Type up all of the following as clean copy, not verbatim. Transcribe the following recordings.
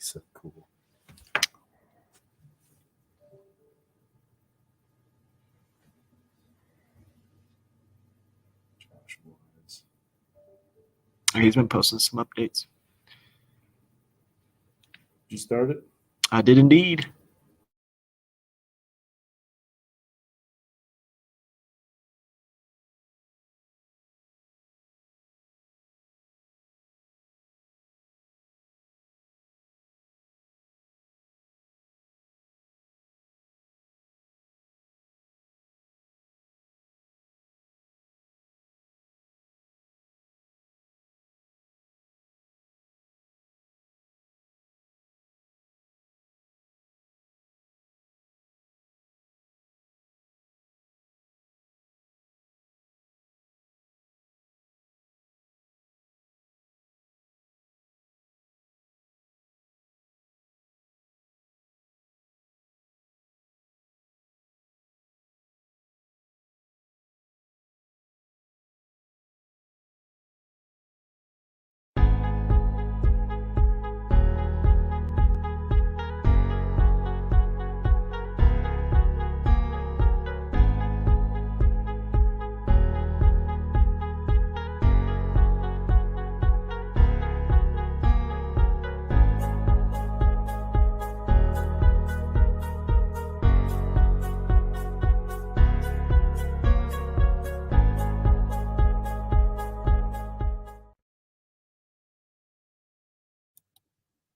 so cool. Josh Woods. He's been posting some updates. Did you start it? I did indeed.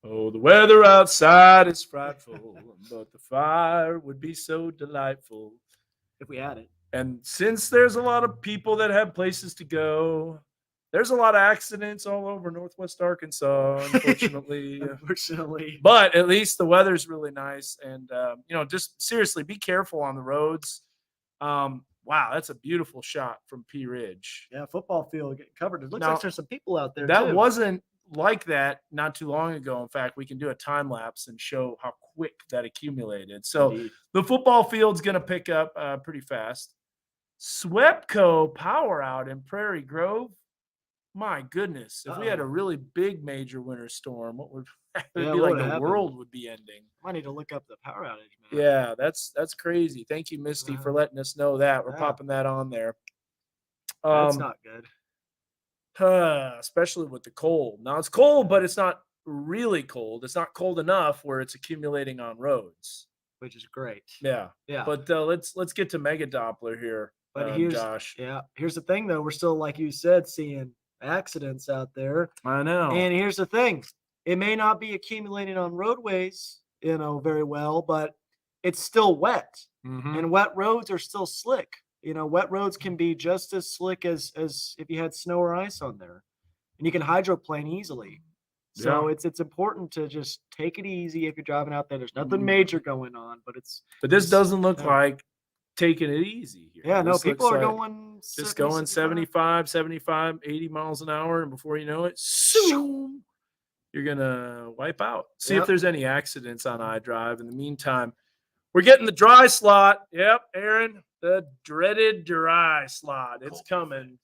Oh, the weather outside is frightful, but the fire would be so delightful. If we had it. And since there's a lot of people that have places to go, there's a lot of accidents all over Northwest Arkansas, unfortunately. Unfortunately. But at least the weather's really nice. And, just seriously, be careful on the roads. Wow, that's a beautiful shot from P Ridge. Yeah, football field getting covered. It looks Now, like there's some people out there, That too. wasn't like that not too long ago. In fact, we can do a time lapse and show how quick that accumulated. So Indeed. the football field's going to pick up pretty fast. Swepco power out in Prairie Grove. My goodness, if we had a really big major winter storm, what would it would be what like would the happen? world would be ending. I need to look up the power outage, man. Yeah, that's crazy. Thank you, Misty, for letting us know that. We're Yeah. popping that on there. That's not good. Especially with the cold. Now it's cold, but it's not really cold. It's not cold enough where it's accumulating on roads. Which is great. Yeah. Yeah. But let's get to Mega Doppler here. But here's Josh. here's the thing though. We're still, like you said, seeing accidents out there. I know. And here's the thing. It may not be accumulating on roadways, very well, but it's still wet. Mhm. And wet roads are still slick. Wet roads can be just as slick as if you had snow or ice on there. And you can hydroplane easily. So it's important to just take it easy if you're driving out there. There's nothing major going on, but this doesn't look like taking it easy here. Yeah, no, This people are looks like going just going 75, 80 miles an hour, and before you know it, zoom, you're gonna wipe out. See if there's any accidents on iDrive. In the meantime, we're getting the dry slot. Yep, Aaron, the dreaded dry slot. It's coming.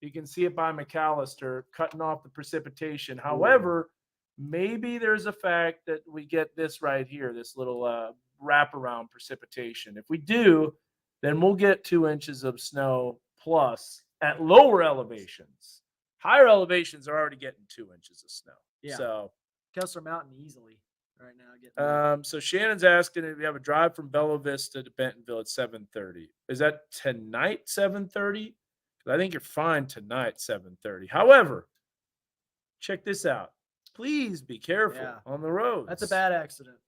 You can see it by McAllister cutting off the precipitation. However, maybe there's a fact that we get this right here, this little wraparound precipitation. If we do, then we'll get 2 inches of snow plus at lower elevations. Higher elevations are already getting 2 inches of snow. Yeah. So Kessler Mountain easily right now. so Shannon's asking if we have a drive from Bella Vista to Bentonville at 7:30. Is that tonight 7:30? I think you're fine tonight 7:30. However, check this out. Please be careful on the roads. That's a bad accident.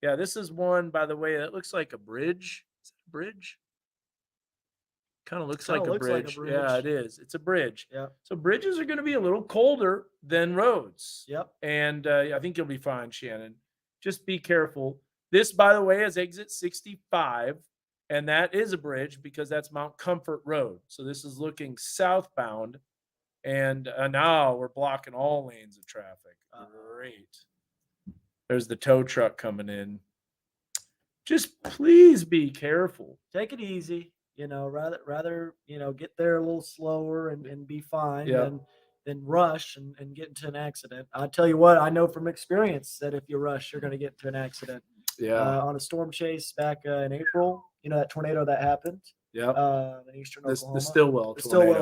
Yeah, this is one, by the way, that looks like a bridge. Is it a bridge? Kind of looks like a bridge. Yeah, it is. It's a bridge. Yeah. So bridges are going to be a little colder than roads. Yep. And I think you'll be fine, Shannon. Just be careful. This, by the way, is exit 65, and that is a bridge because that's Mount Comfort Road. So this is looking southbound, and now we're blocking all lanes of traffic. Great. There's the tow truck coming in. Just please be careful. Take it easy. Rather get there a little slower and be fine. Yeah. And than rush and get into an accident. I'll tell you what, I know from experience that if you rush, you're going to get into an accident. Yeah. On a storm chase back in April, that tornado that happened. Yep. In eastern Oklahoma. The Stillwell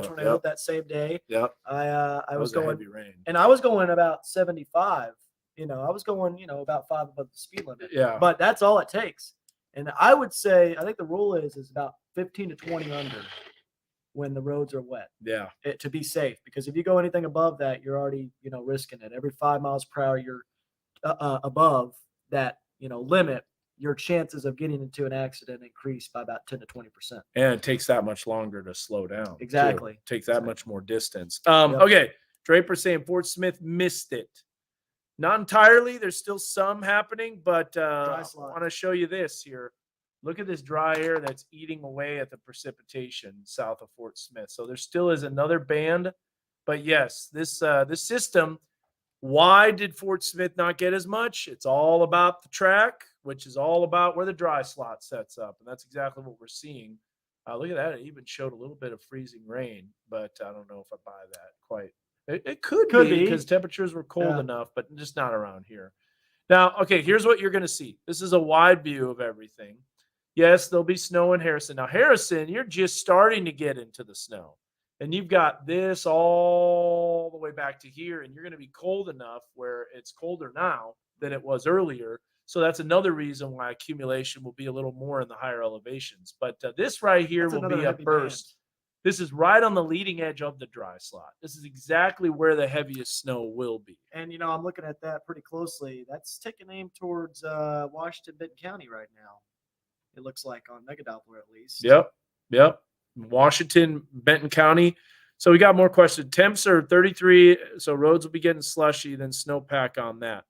tornado Yep. that same day. Yep. I was going heavy rain. and I was going about 75. I was going, about 5 above the speed limit. Yeah. But that's all it takes. And I would say, I think the rule is about 15 to 20 under when the roads are wet. Yeah. To be safe, because if you go anything above that, you're already, risking it. Every 5 miles per hour you're above that, limit, your chances of getting into an accident increase by about 10 to 20%. And it takes that much longer to slow down. Exactly. Takes that much more distance. Yep. Okay. Draper saying Fort Smith missed it. Not entirely. There's still some happening, but I want to show you this here. Look at this dry air that's eating away at the precipitation south of Fort Smith. So there still is another band. But yes, this system, why did Fort Smith not get as much? It's all about the track, which is all about where the dry slot sets up. And that's exactly what we're seeing. Look at that. It even showed a little bit of freezing rain, but I don't know if I buy that quite. It could be because temperatures were cold enough, but just not around here. Now, okay, here's what you're going to see. This is a wide view of everything. Yes, there'll be snow in Harrison. Now, Harrison, you're just starting to get into the snow. And you've got this all the way back to here, and you're going to be cold enough where it's colder now than it was earlier. So that's another reason why accumulation will be a little more in the higher elevations. But this right here will be a burst. This is right on the leading edge of the dry slot. This is exactly where the heaviest snow will be. And, I'm looking at that pretty closely. That's taking aim towards Washington, Benton County right now. It looks like on Megadoppler at least. Yep. Washington, Benton County. So we got more questions. Temps are 33, so roads will be getting slushy, then snowpack on that.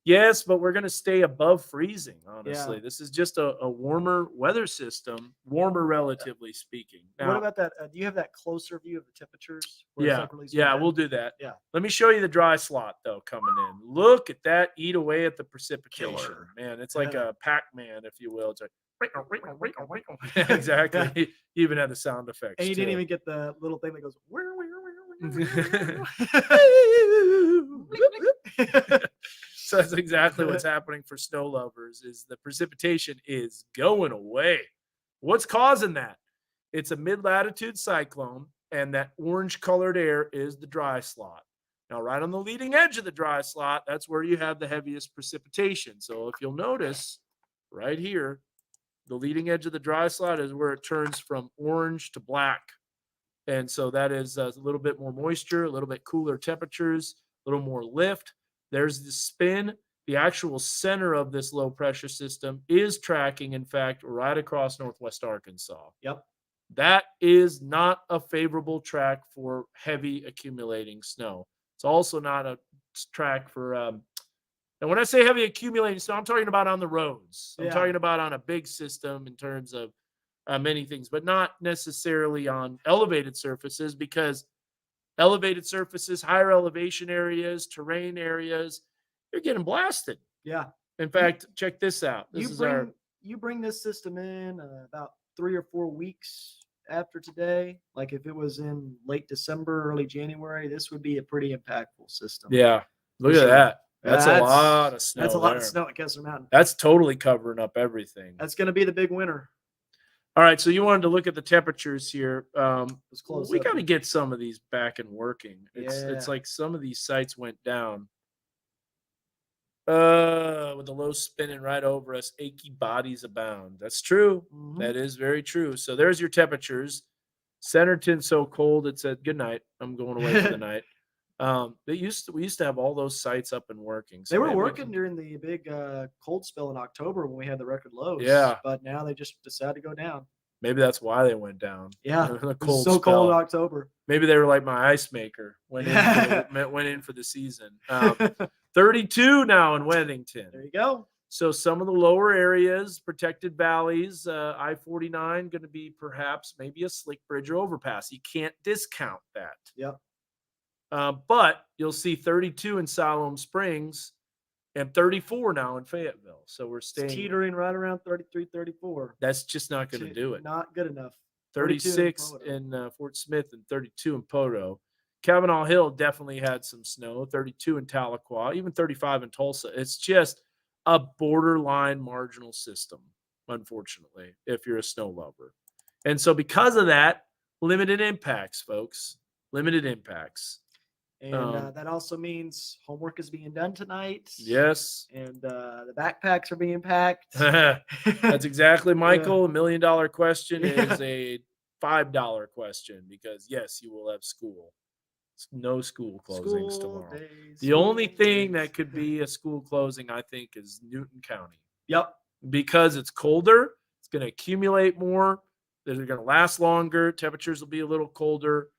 Yes, but we're going to stay above freezing, honestly. Yeah. This is just a warmer weather system, warmer relatively speaking. Now, what about that? Do you have that closer view of the temperatures? Yeah, we'll do that. Yeah. Let me show you the dry slot, though, coming in. Look at that eat away at the precipitation. Killer. Man, it's like a Pac-Man, if you will. It's like, exactly. You even had the sound effects. And you didn't even get the little thing that goes, So that's exactly what's happening for snow lovers is the precipitation is going away. What's causing that? It's a mid-latitude cyclone, and that orange-colored air is the dry slot. Now, right on the leading edge of the dry slot, that's where you have the heaviest precipitation. So if you'll notice right here, the leading edge of the dry slot is where it turns from orange to black. And so that is a little bit more moisture, a little bit cooler temperatures, a little more lift. There's the spin. The actual center of this low pressure system is tracking, in fact, right across northwest Arkansas. Yep. That is not a favorable track for heavy accumulating snow. It's also not a track for, and when I say heavy accumulating snow, I'm talking about on the roads. I'm talking about on a big system in terms of many things, but not necessarily on elevated surfaces, because elevated surfaces, higher elevation areas, terrain areas, you're getting blasted. Yeah. In fact, check this out. You bring this system in about 3 or 4 weeks after today. Like if it was in late December, early January, this would be a pretty impactful system. Yeah. Look at that. That's a lot of snow. That's a lot of snow at Kessler Mountain. That's totally covering up everything. That's going to be the big winner. All right, so you wanted to look at the temperatures here. We got to get some of these back and working. It's like some of these sites went down. With the low spinning right over us, achy bodies abound. That's true. Mm-hmm. That is very true. So there's your temperatures. Centerton so cold it said good night. I'm going away for the night. We used to have all those sites up and working. So they were working during the big cold spell in October when we had the record lows. Yeah, but now they just decided to go down. Maybe that's why they went down. Yeah, the cold so spell. Cold in October. Maybe they were like my ice maker. Went in for the season. 32 now in Weddington. There you go. So some of the lower areas, protected valleys, I-49 going to be perhaps maybe a slick bridge or overpass. You can't discount that. Yep. But you'll see 32 in Siloam Springs and 34 now in Fayetteville. So we're staying teetering right around 33, 34. That's just not going to do it. Not good enough. 36 in Fort Smith and 32 in Poto. Kavanaugh Hill definitely had some snow, 32 in Tahlequah, even 35 in Tulsa. It's just a borderline marginal system, unfortunately, if you're a snow lover. And so because of that, limited impacts, folks. Limited impacts. And that also means homework is being done tonight. Yes. And the backpacks are being packed. That's exactly, Michael. Yeah. $1 million question Yeah. is a $5 question because, yes, you will have school. No school closings School tomorrow. days, The only school thing days. that could be a school closing, I think, is Newton County. Yep. Because it's colder, it's going to accumulate more. They're going to last longer. Temperatures will be a little colder.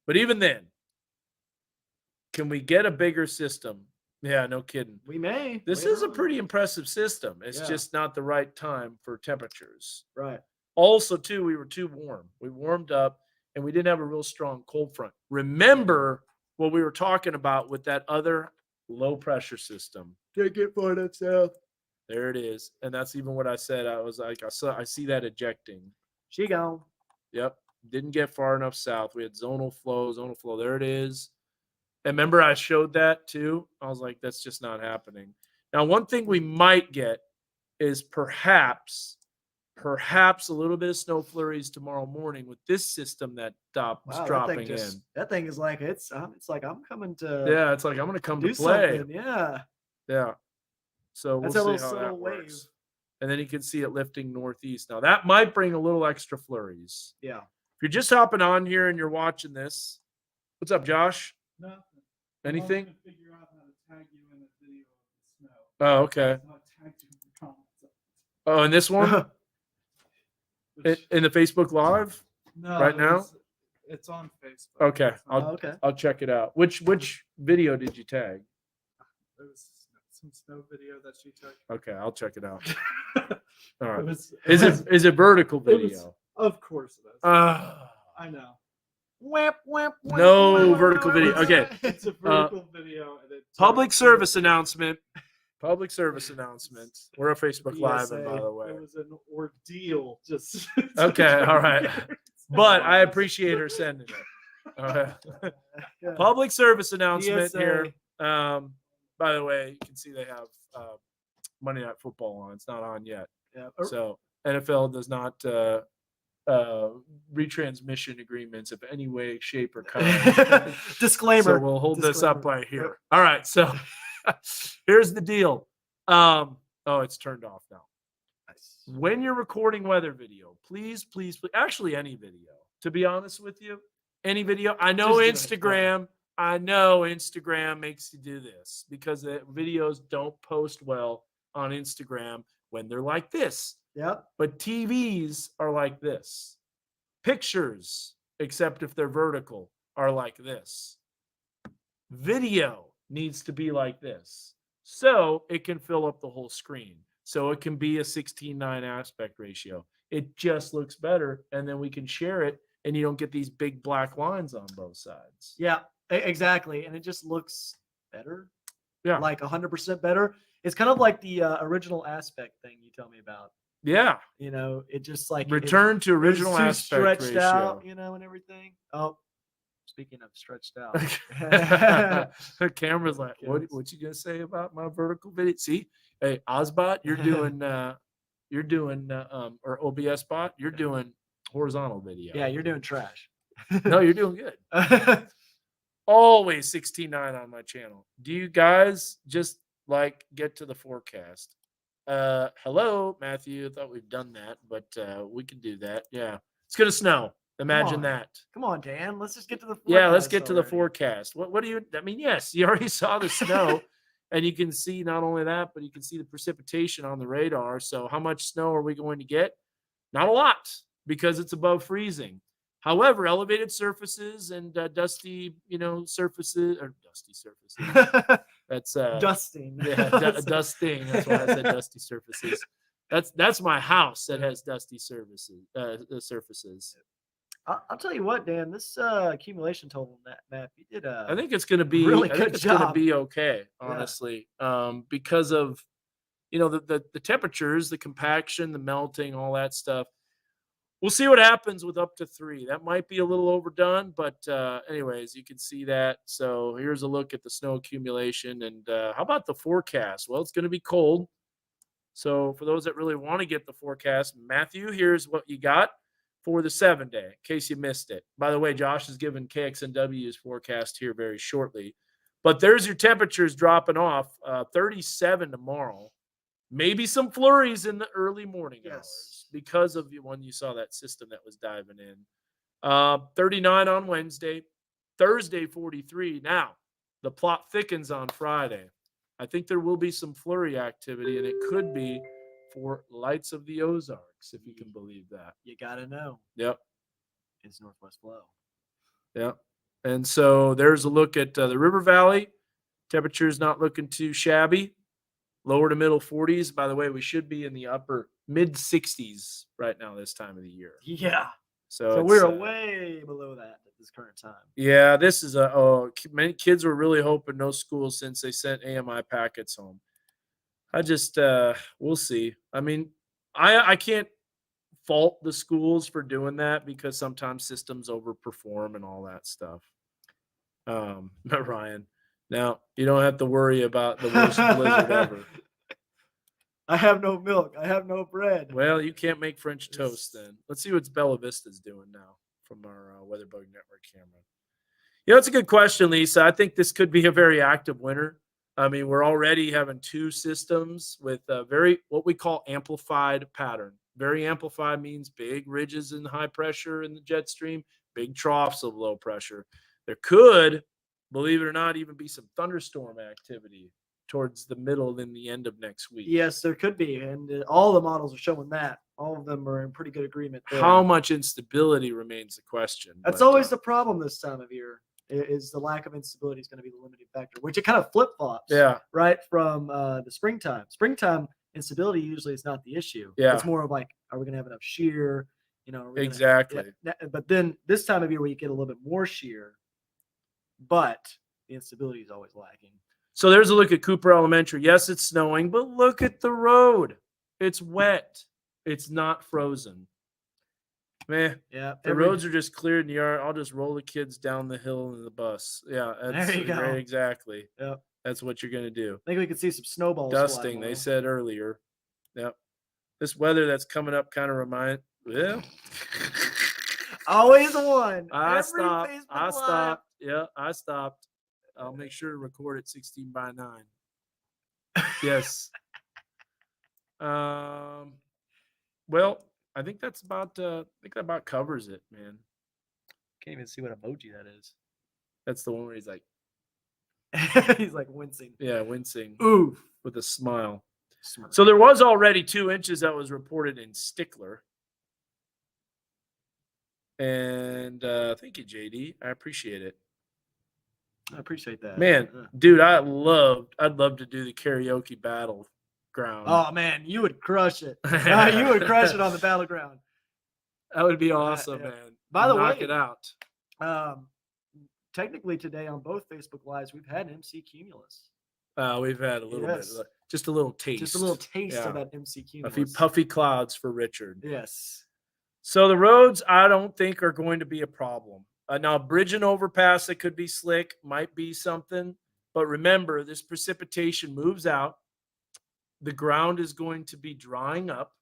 But even then, can we get a bigger system? Yeah, no kidding. We may. This later is a on. pretty impressive system. It's Yeah. just not the right time for temperatures. Right. Also, too, we were too warm. We warmed up and we didn't have a real strong cold front. Remember what we were talking about with that other low pressure system. Can't get far enough south. There it is. And that's even what I said. I was like, I see that ejecting. She gone. Yep. Didn't get far enough south. We had zonal flow. There it is. And remember, I showed that too. I was like, that's just not happening. Now, one thing we might get is perhaps a little bit of snow flurries tomorrow morning with this system that is dropping in. That thing is like it's like I'm coming to. Yeah, it's like I'm going to come do to play. something. Yeah. Yeah. So That's we'll a see little how that subtle wave. works. And then you can see it lifting northeast. Now that might bring a little extra flurries. Yeah. If you're just hopping on here and you're watching this, what's up, Josh? Nothing. Anything? I'm trying to figure out how to tag you in a video of the snow. Oh, okay. So I tagged you in the comments. Oh, and this one Which- in the Facebook Live no, right now? It's on Facebook. Okay, It's not- okay. I'll check it out. Which video did you tag? It was some snow video that she took. Okay, I'll check it out. It All right. was, Is it vertical It was- video? of course it is. I know. No vertical video. Okay. It's a vertical video. And it Public service announcement. Public service announcement. We're a Facebook Live, and by PSA. the way. It was an ordeal. Just Okay, all right. But I appreciate her sending it. All right. Yeah. Public service announcement PSA. here. By the way, you can see they have Monday Night Football on. It's not on yet. Yeah. So NFL does not retransmission agreements of any way, shape, or kind. Disclaimer. So we'll hold this up Disclaimer. right here. All right. So here's the deal. Oh, it's turned off now. Nice. When you're recording weather video, please, actually any video, to be honest with you, any video. I know Just do it, Instagram. I know Instagram makes you do this because the videos don't post well on Instagram when they're like this. Yep. But TVs are like this. Pictures, except if they're vertical, are like this. Video needs to be like this. So it can fill up the whole screen. So it can be a 16:9 aspect ratio. It just looks better. And then we can share it and you don't get these big black lines on both sides. Yeah. Exactly. And it just looks better. Yeah. Like 100% better. It's kind of like the original aspect thing you tell me about. Yeah. You know, it just like Return to it was original too aspect stretched ratio. out, you know, and everything. Oh, speaking of stretched out. The camera's like, what you gonna say about my vertical video? See, hey, Ozbot, you're doing or OBS bot, you're doing horizontal video. Yeah, you're doing trash. No, you're doing good. Always 16:9 on my channel. Do you guys just like get to the forecast? Hello, Matthew. I thought we've done that, but we can do that. Yeah, it's gonna snow. Imagine on. that. Come on, Dan. Let's just get to the forecast. Yeah, let's get to the already. forecast. What do you? I mean, yes, you already saw the snow, and you can see not only that, but you can see the precipitation on the radar. So, how much snow are we going to get? Not a lot because it's above freezing. However, elevated surfaces and dusty, surfaces or dusty surfaces. That's dusting. Yeah, dusting. That's why I said dusty surfaces. That's my house that has dusty surfaces. Surfaces. I'll tell you what, Dan. This accumulation total map, you did. I think it's going to be really I think good it's going to job. be okay, honestly, because of the temperatures, the compaction, the melting, all that stuff. we'll see what happens with up to 3. That might be a little overdone, but anyways, you can see that. So here's a look at the snow accumulation. And how about the forecast? Well, it's going to be cold. So for those that really want to get the forecast, Matthew, here's what you got for the 7-day, in case you missed it. By the way, Josh is giving KXNW's forecast here very shortly. But there's your temperatures dropping off. 37 tomorrow. Maybe some flurries in the early morning hours because of when you saw that system that was diving in. 39 on Wednesday. Thursday, 43. Now, the plot thickens on Friday. I think there will be some flurry activity, and it could be for Lights of the Ozarks, if you can believe that. You got to know. Yep. It's Northwest Flow. Yep. And so there's a look at the River Valley. Temperature's not looking too shabby. Lower to middle 40s. By the way, we should be in the upper mid 60s right now this time of the year. Yeah. So So we're way below that at this current time. Yeah, this is many kids were really hoping no school since they sent AMI packets home. I just we'll see. I mean, I can't fault the schools for doing that because sometimes systems overperform and all that stuff. Ryan, now you don't have to worry about the worst blizzard ever. I have no milk. I have no bread. Well, you can't make French toast then. Let's see what Bella Vista's doing now from our Weatherbug Network camera. You know, it's a good question, Lisa. I think this could be a very active winter. I mean, we're already having 2 systems with a very, what we call amplified pattern. Very amplified means big ridges in high pressure in the jet stream, big troughs of low pressure. There could, believe it or not, even be some thunderstorm activity towards the middle and the end of next week. Yes, there could be. And all the models are showing that. All of them are in pretty good agreement there. How much instability remains the question. That's always the problem this time of year, is the lack of instability is going to be the limiting factor, which it kind of flip-flops. Yeah. Right from the springtime. Springtime instability usually is not the issue. Yeah. It's more of like, are we going to have enough shear? You know, Exactly. But then this time of year where you get a little bit more shear, but the instability is always lacking. So there's a look at Cooper Elementary. Yes, it's snowing, but look at the road. It's wet. It's not frozen. Man, Yeah. the roads are just cleared in the yard. I'll just roll the kids down the hill in the bus. Yeah, that's There you go. right, exactly. Yep. That's what you're going to do. I think we could see some snowballs. Dusting, flying they by. said earlier. Yep. This weather that's coming up kind of well, Always one. I Every stopped. Facebook I Live. stopped. Yeah, I stopped. I'll make sure to record at 16:9. Yes. Well, I think that's about I think that about covers it, man. Can't even see what emoji that is. That's the one where he's like, He's like wincing. yeah, wincing Ooh. with a smile. Smirk. So there was already 2 inches that was reported in Stickler. And thank you, JD. I appreciate it. I appreciate that. Man, dude, I'd love to do the karaoke battleground. Oh man, you would crush it. You would crush it on the battleground. That would be awesome, yeah. man. By the Knock way, it out. Technically today on both Facebook Lives, we've had MC Cumulus. We've had a little bit, just a little taste. Just a little taste Yeah. of that MC A Cumulus. few puffy clouds for Richard. Yes. So the roads, I don't think are going to be a problem. Now, bridge and overpass, it could be slick, might be something. But remember, this precipitation moves out. The ground is going to be drying up.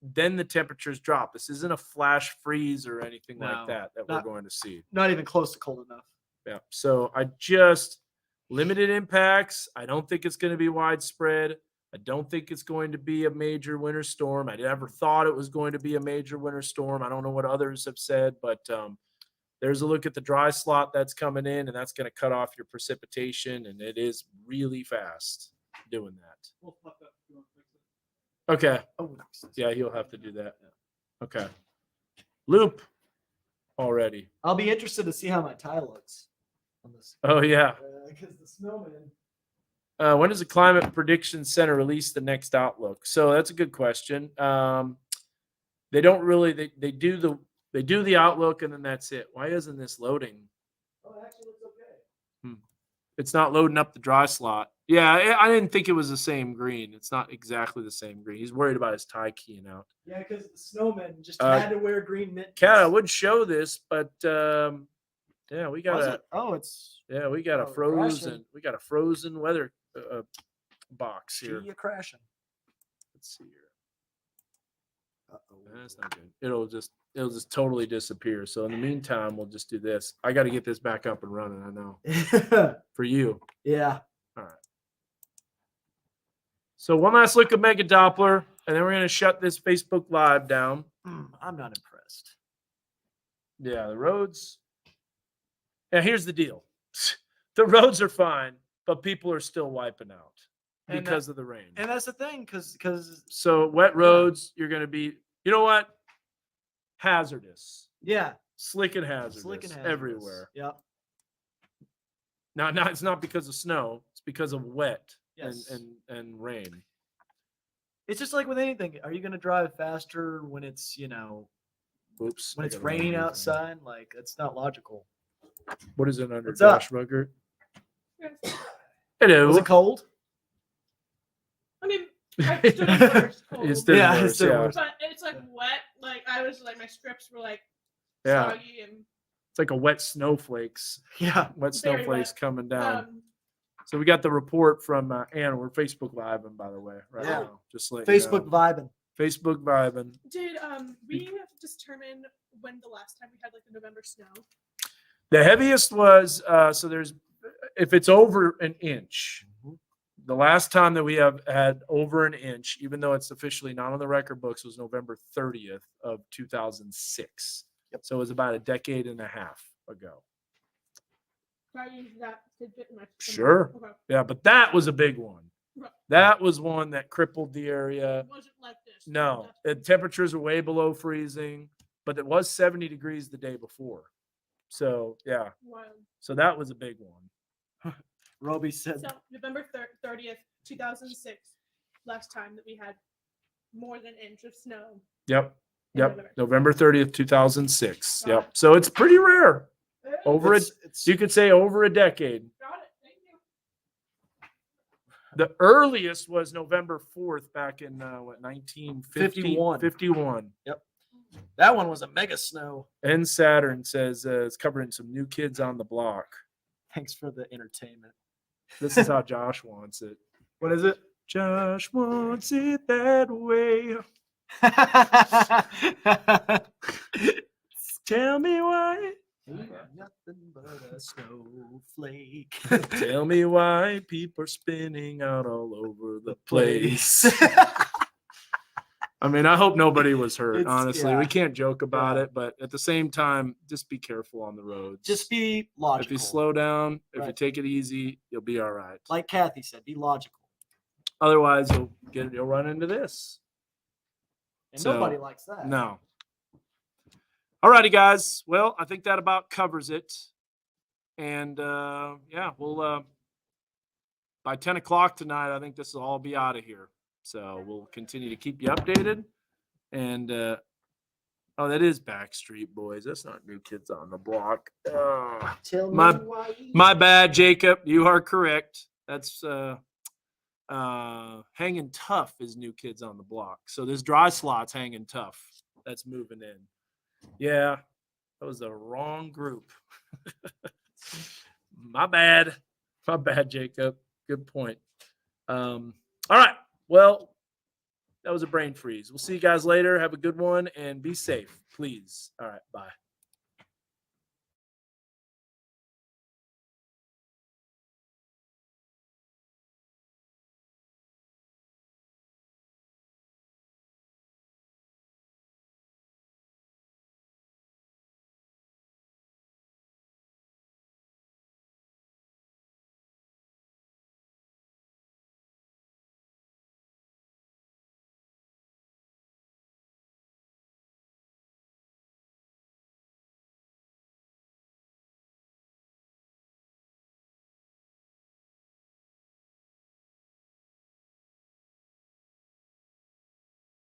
Then the temperatures drop. This isn't a flash freeze or anything like that we're going to see. Not even close to cold enough. Yeah. So I just limited impacts. I don't think it's going to be widespread. I don't think it's going to be a major winter storm. I never thought it was going to be a major winter storm. I don't know what others have said, but there's a look at the dry slot that's coming in, and that's going to cut off your precipitation, and it is really fast doing that. Okay. Oh, nice. Yeah, he'll have to do that. Okay. Loop already. I'll be interested to see how my tie looks on this. Oh, yeah. Because the snowman. When does the Climate Prediction Center release the next outlook? So that's a good question. They don't really. They do the outlook and then that's it. Why isn't this loading? Oh, it actually looks okay. It's not loading up the dry slot. Yeah, I didn't think it was the same green. It's not exactly the same green. He's worried about his tie keying out. Yeah, because the snowmen just Uh, had to wear green mittens. Cat, I would show this, but yeah, we got Was a it? Oh, it's we got a Oh, frozen crashing. weather box here. Gia crashing. Let's see here. Uh-oh. That's not good. It'll just totally disappear. So in the meantime, we'll just do this. I got to get this back up and running. I know for you. Yeah. All right. So one last look at Mega Doppler, and then we're going to shut this Facebook Live down. I'm not impressed. Yeah, the roads. Now here's the deal: the roads are fine, but people are still wiping out And because of the rain. And that's the thing, because So wet roads, you're going to be, you know what? Hazardous, yeah, slick and hazardous, slick and hazardous. everywhere. Yep. Now, it's not because of snow; it's because of wet Yes. and rain. It's just like with anything. Are you going to drive faster when it's Oops. when I it's gotta raining remove outside? Like, it's not logical. that. What is it under What's up? Josh Ruggert? Yes. Hello. Was it cold? I mean, I stood in worse cold. It's still Yeah, it's worse, still yeah. worse. But it's like wet. Like I was like my strips were like Yeah. soggy and It's like a wet snowflakes. Yeah. Wet Very snowflakes wet. coming down. um So we got the report from Anna. We're Facebook Living, by the way, right Yeah. now. Just like Facebook vibing. Facebook vibing. did we have to determine when the last time we had like a November snow? The heaviest was so there's if it's over an inch. The last time that we have had over an inch, even though it's officially not on the record books, was November 30th of 2006. Yep. So it was about a decade and a half ago. So I used that tidbit in my Sure. Okay. Yeah, but that was a big one. Right. That was one that crippled the area. It wasn't like this. No, the That's- temperatures were way below freezing, but it was 70 degrees the day before. So yeah, wild. so that was a big one. Roby said, So November 30th, 2006, last time that we had more than an inch of snow. Yep. in Yep. November. November 30th, 2006. Got Yep. it. So it's pretty rare. Hey, Over it, it's you could say over a decade. got it. Thank you. The earliest was November 4th back in what 1950 51. 51. that one was a mega snow. And Saturn says it's covering some new kids on the block. Thanks for the entertainment. This is how Josh wants it. What is it? Josh wants it that way. Tell me why. Nothing but a snowflake. Tell me why people are spinning out all over the place. I mean, I hope nobody was hurt. It's- Honestly, yeah. we can't joke about Yeah. it, but at the same time, just be careful on the roads. Just be logical. if you slow down, if you Right. take it easy, you'll be all right. Like Kathy said, be logical. Otherwise, you'll run into this. And So, nobody likes that. No. All righty, guys. Well, I think that about covers it. And yeah, we'll by 10 o'clock tonight, I think this will all be out of here. So we'll continue to keep you updated. And oh, that is Backstreet Boys. That's not New Kids on the Block. Tell me My- why. My bad, Jacob. You are correct. That's Hanging Tough is New Kids on the Block. So this dry slot's Hanging Tough. That's moving in. Yeah, that was the wrong group. My bad. My bad, Jacob. Good point. All right. Well, that was a brain freeze. We'll see you guys later. Have a good one and be safe, please. All right. Bye.